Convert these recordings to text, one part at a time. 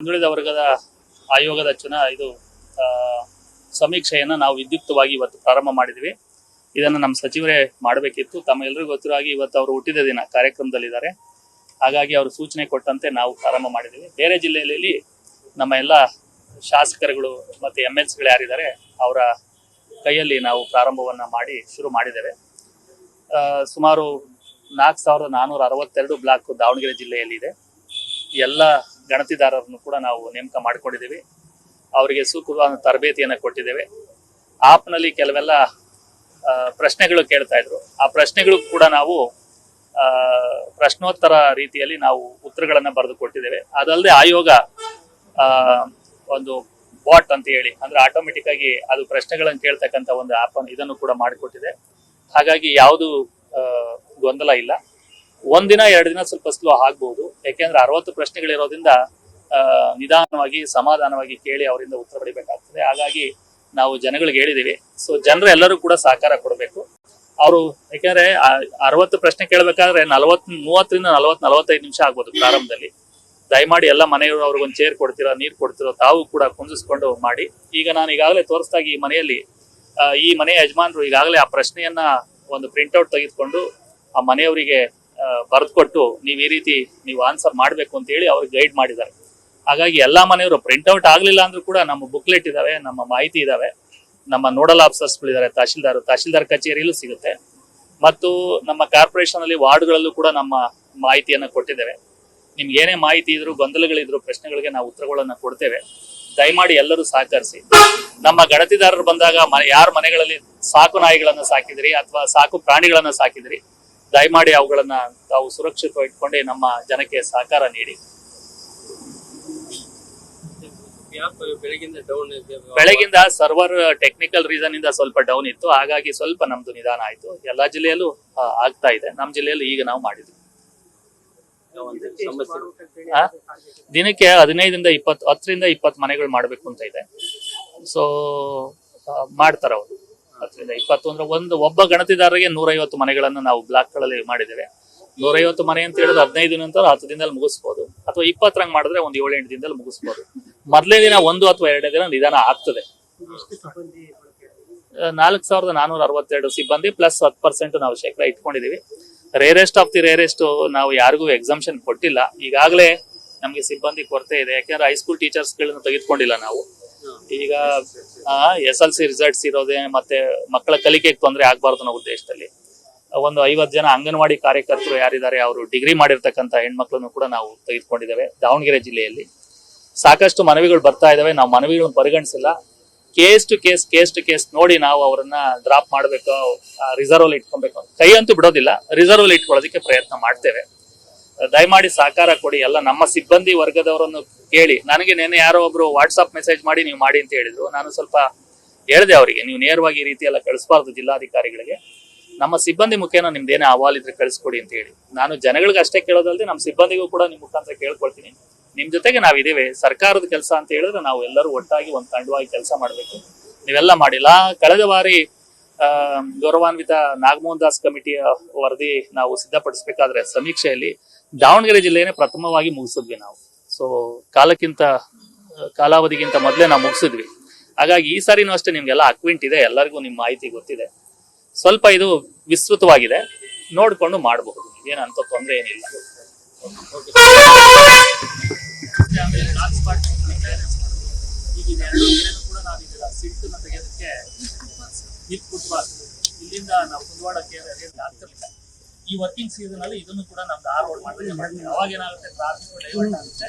ಹಿಂದುಳಿದ ವರ್ಗದ ಆಯೋಗದ ಸಮೀಕ್ಷೆಯನ್ನು ನಾವು ವಿದ್ಯುಕ್ತವಾಗಿ ಇವತ್ತು ಪ್ರಾರಂಭ ಮಾಡಿದ್ವಿ. ಇದನ್ನು ನಮ್ಮ ಸಚಿವರೇ ಮಾಡಬೇಕಿತ್ತು. ತಮ್ಮೆಲ್ಲರಿಗೂ ಗೊತ್ತಿರೋ ಹಾಗೆ ಇವತ್ತು ಅವರು ಹುಟ್ಟಿದ ದಿನ ಕಾರ್ಯಕ್ರಮದಲ್ಲಿದ್ದಾರೆ. ಹಾಗಾಗಿ ಅವರು ಸೂಚನೆ ಕೊಟ್ಟಂತೆ ನಾವು ಪ್ರಾರಂಭ ಮಾಡಿದ್ವಿ. ಬೇರೆ ಜಿಲ್ಲೆಯಲ್ಲಿ ನಮ್ಮ ಎಲ್ಲ ಶಾಸಕರುಗಳು ಮತ್ತು MLCಗಳು ಯಾರಿದ್ದಾರೆ ಅವರ ಕೈಯಲ್ಲಿ ನಾವು ಪ್ರಾರಂಭವನ್ನು ಮಾಡಿ ಶುರು ಮಾಡಿದ್ದೇವೆ. ಸುಮಾರು 4462 ಬ್ಲಾಕ್ ದಾವಣಗೆರೆ ಜಿಲ್ಲೆಯಲ್ಲಿದೆ. ಎಲ್ಲ ಗಣತಿದಾರರನ್ನು ಕೂಡ ನಾವು ನೇಮಕ ಮಾಡಿಕೊಂಡಿದ್ದೀವಿ. ಅವರಿಗೆ ಸೂಕ್ತವಾದ ತರಬೇತಿಯನ್ನು ಕೊಟ್ಟಿದ್ದೇವೆ. ಆಪ್ನಲ್ಲಿ ಕೆಲವೆಲ್ಲ ಪ್ರಶ್ನೆಗಳು ಕೇಳ್ತಾ ಇದ್ರು. ಆ ಪ್ರಶ್ನೆಗಳು ಕೂಡ ನಾವು ಪ್ರಶ್ನೋತ್ತರ ರೀತಿಯಲ್ಲಿ ನಾವು ಉತ್ತರಗಳನ್ನು ಬರೆದು ಕೊಟ್ಟಿದ್ದೇವೆ. ಅದಲ್ಲದೆ ಆಯೋಗ ಒಂದು ಬಾಟ್ ಅಂತ ಹೇಳಿ, ಅಂದ್ರೆ ಆಟೋಮೆಟಿಕ್ ಆಗಿ ಅದು ಪ್ರಶ್ನೆಗಳನ್ನು ಕೇಳ್ತಕ್ಕಂಥ ಒಂದು ಆಪ್ ಇದನ್ನು ಕೂಡ ಮಾಡಿಕೊಟ್ಟಿದೆ. ಹಾಗಾಗಿ ಯಾವುದು ಗೊಂದಲ ಇಲ್ಲ. ಒಂದಿನ 2 ದಿನ ಸ್ವಲ್ಪ ಸ್ಲೋ ಆಗ್ಬಹುದು. ಯಾಕೆಂದ್ರೆ 60 ಪ್ರಶ್ನೆಗಳಿರೋದ್ರಿಂದ ನಿಧಾನವಾಗಿ ಸಮಾಧಾನವಾಗಿ ಕೇಳಿ ಅವರಿಂದ ಉತ್ತರ ಪಡಿಬೇಕಾಗ್ತದೆ. ಹಾಗಾಗಿ ನಾವು ಜನಗಳಿಗೆ ಹೇಳಿದೀವಿ. ಸೊ ಜನರು ಎಲ್ಲರೂ ಕೂಡ ಸಹಕಾರ ಕೊಡಬೇಕು. ಅವರು ಯಾಕೆಂದ್ರೆ 60 ಪ್ರಶ್ನೆ ಕೇಳಬೇಕಾದ್ರೆ 30ರಿಂದ 45 ನಿಮಿಷ ಆಗ್ಬೋದು ಪ್ರಾರಂಭದಲ್ಲಿ. ದಯಮಾಡಿ ಎಲ್ಲ ಮನೆಯವರು ಅವ್ರಿಗೊಂದು ಚೇರ್ ಕೊಡ್ತಿರೋ, ನೀರು ಕೊಡ್ತಿರೋ, ತಾವು ಕೂಡ ಕುಂದಿಸ್ಕೊಂಡು ಮಾಡಿ. ಈಗ ನಾನು ಈಗಾಗಲೇ ತೋರಿಸ್ದಾಗ ಈ ಮನೆಯಲ್ಲಿ ಈ ಮನೆಯ ಯಜಮಾನರು ಈಗಾಗಲೇ ಆ ಪ್ರಶ್ನೆಯನ್ನ ಒಂದು ಪ್ರಿಂಟ್ಔಟ್ ತೆಗೆದುಕೊಂಡು ಆ ಮನೆಯವರಿಗೆ ಬರೆದುಕೊಟ್ಟು ನೀವು ಈ ರೀತಿ ನೀವು ಆನ್ಸರ್ ಮಾಡಬೇಕು ಅಂತ ಹೇಳಿ ಅವ್ರಿಗೆ ಗೈಡ್ ಮಾಡಿದ್ದಾರೆ. ಹಾಗಾಗಿ ಎಲ್ಲಾ ಮನೆಯವರು ಪ್ರಿಂಟ್ಔಟ್ ಆಗ್ಲಿಲ್ಲ ಅಂದ್ರೂ ಕೂಡ ನಮ್ಮ ಬುಕ್ಲೆಟ್ ಇದಾವೆ, ನಮ್ಮ ಮಾಹಿತಿ ಇದಾವೆ, ನಮ್ಮ ನೋಡಲ್ ಆಫೀಸರ್ಸ್ಗಳಿದ್ದಾರೆ, ತಹಶೀಲ್ದಾರ್ ಕಚೇರಿಯಲ್ಲೂ ಸಿಗುತ್ತೆ. ಮತ್ತು ನಮ್ಮ ಕಾರ್ಪೊರೇಷನ್ ಅಲ್ಲಿ ವಾರ್ಡ್ಗಳಲ್ಲೂ ಕೂಡ ನಮ್ಮ ಮಾಹಿತಿಯನ್ನ ಕೊಟ್ಟಿದ್ದೇವೆ. ನಿಮ್ಗೆ ಏನೇ ಮಾಹಿತಿ ಇದ್ರು, ಗೊಂದಲಗಳಿದ್ರು, ಪ್ರಶ್ನೆಗಳಿಗೆ ನಾವು ಉತ್ತರಗಳನ್ನ ಕೊಡ್ತೇವೆ. ದಯಮಾಡಿ ಎಲ್ಲರೂ ಸಹಕರಿಸಿ. ನಮ್ಮ ಗಣತಿದಾರರು ಬಂದಾಗ ಯಾರ ಮನೆಗಳಲ್ಲಿ ಸಾಕು ನಾಯಿಗಳನ್ನ ಸಾಕಿದ್ರಿ ಅಥವಾ ಸಾಕು ಪ್ರಾಣಿಗಳನ್ನ ಸಾಕಿದ್ರಿ, ದಯಮಾಡಿ ಅವುಗಳನ್ನ ತಾವು ಸುರಕ್ಷಿತವಾಗಿ ಇಟ್ಕೊಂಡೆ ನಮ್ಮ ಜನಕ್ಕೆ ಸಹಕಾರ ನೀಡಿ. ಬೆಳಗಿಂದ ಸರ್ವರ್ ಟೆಕ್ನಿಕಲ್ ರೀಸನ್ ಇಂದ ಸ್ವಲ್ಪ ಡೌನ್ ಇತ್ತು. ಹಾಗಾಗಿ ಸ್ವಲ್ಪ ನಮ್ದು ನಿಧಾನ ಆಯ್ತು. ಎಲ್ಲಾ ಜಿಲ್ಲೆಯಲ್ಲೂ ಆಗ್ತಾ ಇದೆ. ನಮ್ಮ ಜಿಲ್ಲೆಯಲ್ಲೂ ಈಗ ನಾವು ಮಾಡಿದ್ವಿ. ದಿನಕ್ಕೆ 15ರಿಂದ 20 ಮನೆಗಳು ಮಾಡ್ಬೇಕು ಅಂತ ಇದೆ. ಸೊ ಮಾಡ್ತಾರ ಅವರು 10ರಿಂದ 20 ಅಂದ್ರೆ ಒಬ್ಬ ಗಣತಿದಾರರಿಗೆ 150 ಮನೆಗಳನ್ನು ನಾವು ಬ್ಲಾಕ್ಗಳಲ್ಲಿ ಮಾಡಿದ್ದೇವೆ. 150 ಮನೆ ಅಂತ ಹೇಳಿದ್ರೆ 15 ದಿನ ಅಂತ 10 ದಿನದಲ್ಲಿ ಮುಗಿಸ್ಬೋದು, ಅಥವಾ 20 ರಂಗ್ ಮಾಡಿದ್ರೆ ಒಂದು 7-8 ದಿನದಲ್ಲಿ ಮುಗಿಸ್ಬೋದು. ಮೊದಲೇ ದಿನ 1 ಅಥವಾ 2 ದಿನ ನಿಧಾನ ಆಗ್ತದೆ. 4462 ಸಿಬ್ಬಂದಿ ಪ್ಲಸ್ 10% ನಾವು ಶೇಕಡ ಇಟ್ಕೊಂಡಿದೀವಿ. ರೇರೆಸ್ಟ್ ಆಫ್ ದಿ ರೇರೆಸ್ಟ್ ನಾವು ಯಾರಿಗೂ ಎಕ್ಸಾಮ್ಷನ್ ಕೊಟ್ಟಿಲ್ಲ. ಈಗಾಗಲೇ ನಮ್ಗೆ ಸಿಬ್ಬಂದಿ ಕೊರತೆ ಇದೆ. ಯಾಕೆಂದ್ರೆ ಹೈಸ್ಕೂಲ್ ಟೀಚರ್ಸ್ ಗಳನ್ನ ತೆಗೆದುಕೊಂಡಿಲ್ಲ ನಾವು. ಈಗ SLC ರಿಸಲ್ಟ್ಸ್ ಇರೋದೇ, ಮತ್ತೆ ಮಕ್ಕಳ ಕಲಿಕೆಗೆ ತೊಂದರೆ ಆಗ್ಬಾರ್ದು ಅನ್ನೋ ಉದ್ದೇಶದಲ್ಲಿ ಒಂದು 50 ಜನ ಅಂಗನವಾಡಿ ಕಾರ್ಯಕರ್ತರು ಯಾರಿದ್ದಾರೆ ಅವರು ಡಿಗ್ರಿ ಮಾಡಿರ್ತಕ್ಕಂಥ ಹೆಣ್ಮಕ್ಳನ್ನು ಕೂಡ ನಾವು ತೆಗೆದುಕೊಂಡಿದ್ದೇವೆ. ದಾವಣಗೆರೆ ಜಿಲ್ಲೆಯಲ್ಲಿ ಸಾಕಷ್ಟು ಮನವಿಗಳು ಬರ್ತಾ ಇದಾವೆ. ನಾವು ಮನವಿಗಳನ್ನು ಪರಿಗಣಿಸಿಲ್ಲ. ಕೇಸ್ ಟು ಕೇಸ್ ನೋಡಿ ನಾವು ಅವರನ್ನ ಡ್ರಾಪ್ ಮಾಡ್ಬೇಕು, ರಿಸರ್ವ್ ಅಲ್ಲಿ ಇಟ್ಕೊಬೇಕು. ಕೈ ಅಂತೂ ಬಿಡೋದಿಲ್ಲ, ರಿಸರ್ವ್ ಅಲ್ಲಿ ಇಟ್ಕೊಳ್ಳೋದಕ್ಕೆ ಪ್ರಯತ್ನ ಮಾಡ್ತೇವೆ. ದಯಮಾಡಿ ಸಹಕಾರ ಕೊಡಿ. ಎಲ್ಲ ನಮ್ಮ ಸಿಬ್ಬಂದಿ ವರ್ಗದವರನ್ನು ಕೇಳಿ. ನನಗೆ ನೆನ್ನೆ ಯಾರೋ ಒಬ್ರು ವಾಟ್ಸ್ಆಪ್ ಮೆಸೇಜ್ ಮಾಡಿ ನೀವು ಮಾಡಿ ಅಂತ ಹೇಳಿದ್ರು. ನಾನು ಸ್ವಲ್ಪ ಹೇಳಿದೆ ಅವರಿಗೆ, ನೀವು ನೇರವಾಗಿ ಈ ರೀತಿ ಎಲ್ಲ ಕಳಿಸಬಾರ್ದು ಜಿಲ್ಲಾಧಿಕಾರಿಗಳಿಗೆ. ನಮ್ಮ ಸಿಬ್ಬಂದಿ ಮುಖೇನ ನಿಮ್ದೇನೇ ಅಹವಾಲ್ ಇದ್ರೆ ಕಳಿಸ್ಕೊಡಿ ಅಂತ ಹೇಳಿ. ನಾನು ಜನಗಳಿಗೆ ಅಷ್ಟೇ ಕೇಳೋದಲ್ಲದೆ ನಮ್ಮ ಸಿಬ್ಬಂದಿಗೂ ಕೂಡ ನಿಮ್ ಮುಖಾಂತರ ಕೇಳ್ಕೊಳ್ತೀನಿ. ನಿಮ್ ಜೊತೆಗೆ ನಾವಿದ್ದೇವೆ. ಸರ್ಕಾರದ ಕೆಲಸ ಅಂತ ಹೇಳಿದ್ರೆ ನಾವು ಎಲ್ಲರೂ ಒಟ್ಟಾಗಿ ಒಂದು ತಂಡವಾಗಿ ಕೆಲಸ ಮಾಡ್ಬೇಕು. ನೀವೆಲ್ಲ ಮಾಡಿಲ್ಲ. ಕಳೆದ ಬಾರಿ ಗೌರವಾನ್ವಿತ ನಾಗಮೋಹನ್ ದಾಸ್ ಕಮಿಟಿಯ ವರದಿ ನಾವು ಸಿದ್ಧಪಡಿಸಬೇಕಾದ್ರೆ ಸಮೀಕ್ಷೆಯಲ್ಲಿ ದಾವಣಗೆರೆ ಜಿಲ್ಲೆಯೇ ಪ್ರಥಮವಾಗಿ ಮುಗಿಸಿದ್ವಿ ನಾವು. ಸೊ ಕಾಲಾವಧಿಗಿಂತ ಮೊದಲೇ ನಾವು ಮುಗಿಸಿದ್ವಿ. ಹಾಗಾಗಿ ಈ ಸಾರಿನೂ ಅಷ್ಟೇ ನಿಮ್ಗೆಲ್ಲ ಅಕ್ವಿಂಟ್ ಇದೆ, ಎಲ್ಲರಿಗೂ ನಿಮ್ಮ ಮಾಹಿತಿ ಗೊತ್ತಿದೆ. ಸ್ವಲ್ಪ ಇದು ವಿಸ್ತೃತವಾಗಿದೆ, ನೋಡ್ಕೊಂಡು ಮಾಡಬಹುದು. ಏನಂತ ತೊಂದರೆ ಏನಿಲ್ಲ. ತೆಗೆಯೋದಕ್ಕೆ ಇಲ್ಲಿಂದ ನಾವು ಕುಂದವಾಡಕ್ಕೆ ಆಗ್ತಿರ್ಲಿಲ್ಲ. ಈ ವರ್ಕಿಂಗ್ ಸೀಸನ್ ಅಲ್ಲಿ ಇದನ್ನು ಕೂಡ ನಾವು ಧಾರವಾಡ ಮಾಡ್ತೀವಿ. ಅವಾಗ ಏನಾಗುತ್ತೆ, ಟ್ರಾಫಿಕ್ ಡೈವರ್ಟ್ ಆಗುತ್ತೆ,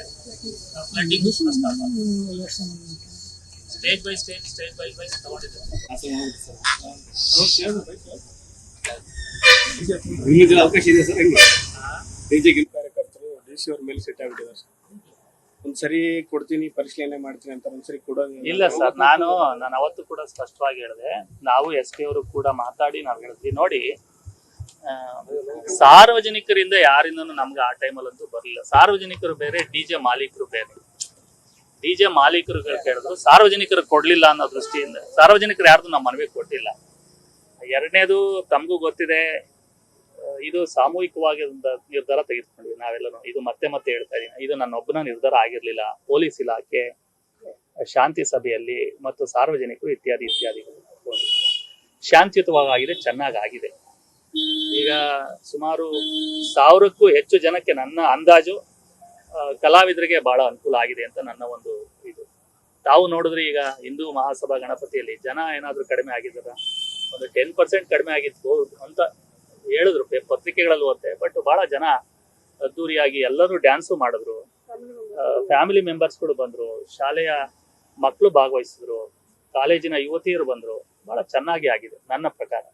ಫ್ಲಡ್ಡಿಂಗ್ ಸ್ಟೇಜ್ ಬೈ ಸ್ಟೇಜ್ ತಗೊಂಡಿದ್ದೇವೆ. ಅವಕಾಶ ಇದೆ ಸರ್. ಹಂಗೆ ಕಾರ್ಯಕರ್ತರು DC ಅವ್ರ ಮೇಲೆ ಸೆಟ್ ಆಗ್ಬಿಟ್ಟಿದ್ದಾರೆ ಸರ್. ಒಂದ್ಸರಿ ಕೊಡ್ತೀನಿ, ಪರಿಶೀಲನೆ ಮಾಡ್ತೀನಿ ಅಂತ ಒಂದ್ಸರಿ ಕೊಡೋದು ಇಲ್ಲ ಸರ್. ನಾನು ಅವತ್ತು ಕೂಡ ಸ್ಪಷ್ಟವಾಗಿ ಹೇಳಿದೆ. ನಾವು SP ಅವರು ಕೂಡ ಮಾತಾಡಿ ನಾವು ಹೇಳಿದ್ವಿ, ನೋಡಿ ಸಾರ್ವಜನಿಕರಿಂದ ಯಾರಿಂದನೂ ನಮ್ಗೆ ಆ ಟೈಮಲ್ಲಂತೂ ಬರಲಿಲ್ಲ. ಸಾರ್ವಜನಿಕರು ಬೇರೆ, DJ ಮಾಲೀಕರು ಬೇರೆ. DJ ಮಾಲೀಕರು ಕೇಳಿದ್ರು, ಸಾರ್ವಜನಿಕರು ಕೊಡ್ಲಿಲ್ಲ ಅನ್ನೋ ದೃಷ್ಟಿಯಿಂದ ಸಾರ್ವಜನಿಕರು ಯಾರ್ದು ನಮ್ಮ ಮನವಿ ಕೊಟ್ಟಿಲ್ಲ. ಎರಡನೇದು, ತಮಗೂ ಗೊತ್ತಿದೆ, ಇದು ಸಾಮೂಹಿಕವಾಗಿ ಒಂದು ನಿರ್ಧಾರ ತೆಗೆದುಕೊಂಡ್ವಿ ನಾವೆಲ್ಲರೂ. ಇದು ಮತ್ತೆ ಮತ್ತೆ ಹೇಳ್ತಾ ಇದೀನಿ, ಇದು ನನ್ನೊಬ್ಬನ ನಿರ್ಧಾರ ಆಗಿರ್ಲಿಲ್ಲ. ಪೊಲೀಸ್ ಇಲಾಖೆ, ಶಾಂತಿ ಸಭೆಯಲ್ಲಿ ಮತ್ತು ಸಾರ್ವಜನಿಕರು ಇತ್ಯಾದಿ ಇತ್ಯಾದಿಗಳು ಶಾಂತಿಯುತವಾಗಿ ಆಗಿದೆ, ಚೆನ್ನಾಗಾಗಿದೆ. ಈಗ ಸುಮಾರು 1000ಕ್ಕೂ ಹೆಚ್ಚು ಜನಕ್ಕೆ ನನ್ನ ಅಂದಾಜು ಕಲಾವಿದರಿಗೆ ಬಹಳ ಅನುಕೂಲ ಆಗಿದೆ ಅಂತ ನನ್ನ ಒಂದು ಇದು. ತಾವು ನೋಡಿದ್ರೆ ಈಗ ಹಿಂದೂ ಮಹಾಸಭಾ ಗಣಪತಿಯಲ್ಲಿ ಜನ ಏನಾದ್ರು ಕಡಿಮೆ ಆಗಿದ್ದಾರ? ಒಂದು 10% ಕಡಿಮೆ ಆಗಿತ್ತು ಅಂತ ಹೇಳಿದ್ರು ಪತ್ರಿಕೆಗಳಲ್ಲಿ ಓದ್ತೆ. ಬಟ್ ಬಹಳ ಜನ ಅದ್ದೂರಿಯಾಗಿ ಎಲ್ಲರೂ ಡ್ಯಾನ್ಸು ಮಾಡಿದ್ರು, ಫ್ಯಾಮಿಲಿ ಮೆಂಬರ್ಸ್ಗಳು ಬಂದ್ರು, ಶಾಲೆಯ ಮಕ್ಕಳು ಭಾಗವಹಿಸಿದ್ರು, ಕಾಲೇಜಿನ ಯುವತಿಯರು ಬಂದ್ರು. ಬಹಳ ಚೆನ್ನಾಗಿ ಆಗಿದೆ ನನ್ನ ಪ್ರಕಾರ.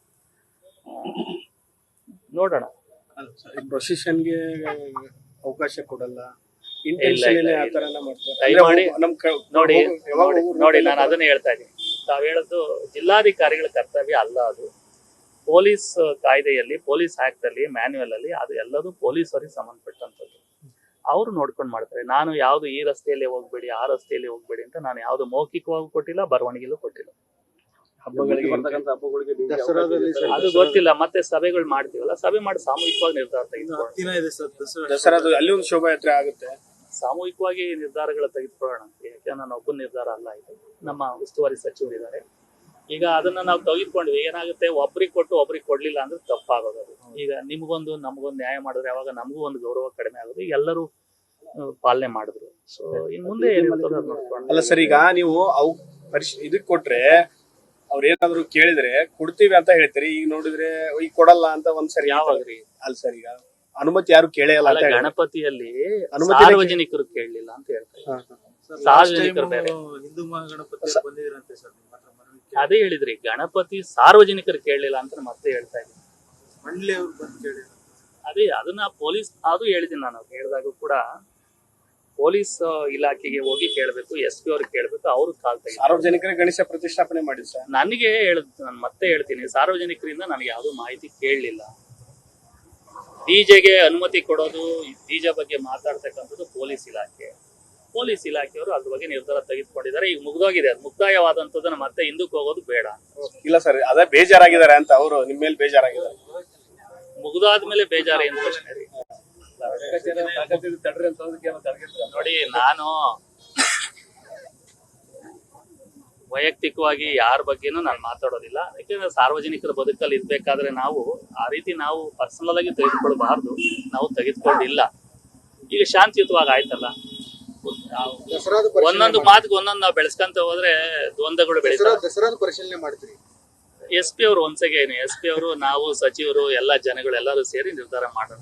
ನೋಡೋಣ. ಪ್ರೊಸೆಷನ್ಗೆ ಅವಕಾಶ ಕೊಡಲ್ಲ, ಇಂಟೆನ್ಷನ್ ಆ ತರ ಎಲ್ಲ ಮಾಡ್ತಾರೆ. ದಯಮಾಡಿ ನೋಡಿ ಯಾವಾಗ ನೋಡಿ ನಾನು ಅದನ್ನೇ ಹೇಳ್ತಾ ಇದ್ದೀನಿ. ತಾವ್ ಹೇಳದ್ದು ಜಿಲ್ಲಾಧಿಕಾರಿಗಳ ಕರ್ತವ್ಯ ಅಲ್ಲ. ಅದು ಪೊಲೀಸ್ ಕಾಯ್ದೆಯಲ್ಲಿ, ಪೊಲೀಸ್ ಆಕ್ಟ್ ಅಲ್ಲಿ, ಮ್ಯಾನ್ಯುವಲ್ ಅಲ್ಲಿ ಅದು ಎಲ್ಲದೂ ಪೊಲೀಸರಿಗೆ ಸಂಬಂಧಪಟ್ಟಂತದ್ದು. ಅವ್ರು ನೋಡ್ಕೊಂಡು ಮಾಡ್ತಾರೆ. ನಾನು ಯಾವ್ದು ಈ ರಸ್ತೆಯಲ್ಲಿ ಹೋಗ್ಬೇಡಿ, ಆ ರಸ್ತೆಯಲ್ಲಿ ಹೋಗ್ಬೇಡಿ ಅಂತ ನಾನು ಯಾವ್ದು ಮೌಖಿಕವಾಗಿ ಕೊಟ್ಟಿಲ್ಲ, ಬರವಣಿಗೆಲ್ಲೂ ಕೊಟ್ಟಿಲ್ಲ. ಹಬ್ಬಗಳಿಗೆ ಬರ್ತಕ್ಕಂಥ ಹಬ್ಬಗಳಿಗೆ ಅದು ಗೊತ್ತಿಲ್ಲ. ಮತ್ತೆ ಸಭೆಗಳು ಮಾಡ್ತೀವಲ್ಲ, ಸಭೆ ಮಾಡಿ ಸಾಮೂಹಿಕವಾಗಿ ನಿರ್ಧಾರ ತೆಗೆದುಕೊಳ್ಳೋಣ. ದಸರಾದ ಅಲ್ಲಿ ಒಂದು ಶೋಭಾಯಾತ್ರೆ ಆಗುತ್ತೆ, ಸಾಮೂಹಿಕವಾಗಿ ನಿರ್ಧಾರಗಳು ತೆಗೆದುಕೊಳ್ಳೋಣ. ಯಾಕೆ ನಾನು ಒಬ್ಬನ ನಿರ್ಧಾರ ಅಲ್ಲ, ಇದು ನಮ್ಮ ಉಸ್ತುವಾರಿ ಸಚಿವರಿದ್ದಾರೆ. ಈಗ ಅದನ್ನ ನಾವು ತೆಗೆದುಕೊಂಡ್ವಿ, ಏನಾಗುತ್ತೆ ಒಬ್ರಿಗೆ ಕೊಟ್ಟು ಒಬ್ರಿಗೆ ಕೊಡ್ಲಿಲ್ಲ ಅಂದ್ರೆ ತಪ್ಪಾಗೋದು. ಅದು ಈಗ ನಿಮ್ಗೊಂದು ನಮ್ಗೊಂದು ನ್ಯಾಯ ಮಾಡಿದ್ರೆ ಅವಾಗ ನಮಗೂ ಒಂದು ಗೌರವ ಕಡಿಮೆ ಆಗೋದು. ಈಗ ಎಲ್ಲರೂ ಪಾಲನೆ ಮಾಡಿದ್ರು. ಸೊ ಇನ್ ಮುಂದೆ ಅಲ್ಲ ಸರ್, ಈಗ ನೀವು ಅವು ಇದಕ್ ಕೊಟ್ರೆ ಅವ್ರ ಏನಾದ್ರು ಕೇಳಿದ್ರೆ ಕೊಡ್ತೀವಿ ಅಂತ ಹೇಳ್ತೀರಿ. ಈಗ ನೋಡಿದ್ರೆ ಈಗ ಕೊಡಲ್ಲ ಅಂತ ಒಂದ್ಸರಿ ಯಾವಾಗ್ರಿ? ಅಲ್ಲ ಸರ್, ಈಗ ಅನುಮತಿ ಯಾರು ಕೇಳೇ ಇಲ್ಲ ಅಂತ ಗಣಪತಿಯಲ್ಲಿ ಸಾರ್ವಜನಿಕರು ಕೇಳಲಿಲ್ಲ ಅಂತ ಹೇಳ್ತಾರೆ. ಸಾರ್ವಜನಿಕರು ಬೇರೆ, ಹಿಂದೂ ಗಣಪತಿ ಬಂದಿದ್ರಂತೆ ಸರ್, ಅದೇ ಹೇಳಿದ್ರಿ, ಗಣಪತಿ ಸಾರ್ವಜನಿಕರು ಕೇಳಲಿಲ್ಲ ಅಂತ ಮತ್ತೆ ಹೇಳ್ತಾ ಇದ್ದೀನಿ. ಮಂಡ್ಲಿ ಅವ್ರು ಬಂದು ಕೇಳಿದ್ರು. ಅದೇ ಅದನ್ನ ಪೊಲೀಸ್ ಅದು ಹೇಳಿದ್ದೀನಿ ನಾನು. ಹೇಳಿದಾಗ ಕೂಡ ಪೊಲೀಸ್ ಇಲಾಖೆಗೆ ಹೋಗಿ ಕೇಳಬೇಕು, SP ಅವ್ರಿಗೆ ಕೇಳಬೇಕು, ಅವ್ರು ಕಾಲ್ ತೆಗಿ. ಸಾರ್ವಜನಿಕರಿಗೆ ಗಣೇಶ ಪ್ರತಿಷ್ಠಾಪನೆ ಮಾಡಿ ಸರ್. ನನಗೆ ನಾನು ಮತ್ತೆ ಹೇಳ್ತೀನಿ, ಸಾರ್ವಜನಿಕರಿಂದ ನನಗೆ ಯಾವುದೂ ಮಾಹಿತಿ ಕೇಳಲಿಲ್ಲ. ಡಿಜೆಗೆ ಅನುಮತಿ ಕೊಡೋದು, ಡಿಜೆ ಬಗ್ಗೆ ಮಾತಾಡ್ತಕ್ಕಂಥದ್ದು ಪೊಲೀಸ್ ಇಲಾಖೆ. ಪೊಲೀಸ್ ಇಲಾಖೆಯವರು ಅದ್ರ ಬಗ್ಗೆ ನಿರ್ಧಾರ ತೆಗೆದುಕೊಂಡಿದ್ದಾರೆ. ಈಗ ಮುಗ್ದೋಗಿದೆ, ಅದು ಮುಕ್ತಾಯವಾದಂಥದ್ದನ್ನ ಮತ್ತೆ ಹಿಂದಕ್ಕೆ ಹೋಗೋದು ಬೇಡ. ಇಲ್ಲ ಸರ್, ಅದೇ ಬೇಜಾರಾಗಿದ್ದಾರೆ ಅಂತ ಅವರು ನಿಮ್ಮ ಮೇಲೆ ಬೇಜಾರಾಗಿದ್ದಾರೆ. ಮುಗ್ದಾದ್ಮೇಲೆ ಬೇಜಾರು ಏನು ಪ್ರಶ್ನೆ ರೀ? ನೋಡಿ, ನಾನು ವೈಯಕ್ತಿಕವಾಗಿ ಯಾರ ಬಗ್ಗೆನೂ ನಾನು ಮಾತಾಡೋದಿಲ್ಲ. ಯಾಕೆಂದ್ರೆ ಸಾರ್ವಜನಿಕರ ಬದುಕಲ್ಲಿ ಇರ್ಬೇಕಾದ್ರೆ ನಾವು ಆ ರೀತಿ ನಾವು ಪರ್ಸನಲ್ ಆಗಿ ತೆಗೆದುಕೊಳ್ಬಾರ್ದು. ನಾವು ತೆಗೆದುಕೊಂಡಿಲ್ಲ. ಈಗ ಶಾಂತಿಯುತವಾಗಿ ಆಯ್ತಲ್ಲ. ಒಂದೊಂದು ಮಾತಿಗೆ ಒಂದೊಂದು ನಾವು ಬೆಳೆಸ್ಕೊಂತ ಹೋದ್ರೆ ದ್ವಂದ್ವಗಳು ಬೆಳೀತಾರೆ. ದಸರಾದ ಪರಿಶೀಲನೆ ಮಾಡ್ತೀರಿ. SP ಅವರು ಒಂದ್ಸಗೆ SP ಅವರು, ನಾವು, ಸಚಿವರು, ಎಲ್ಲ ಜನಗಳು ಎಲ್ಲರೂ ಸೇರಿ ನಿರ್ಧಾರ ಮಾಡೋಣ.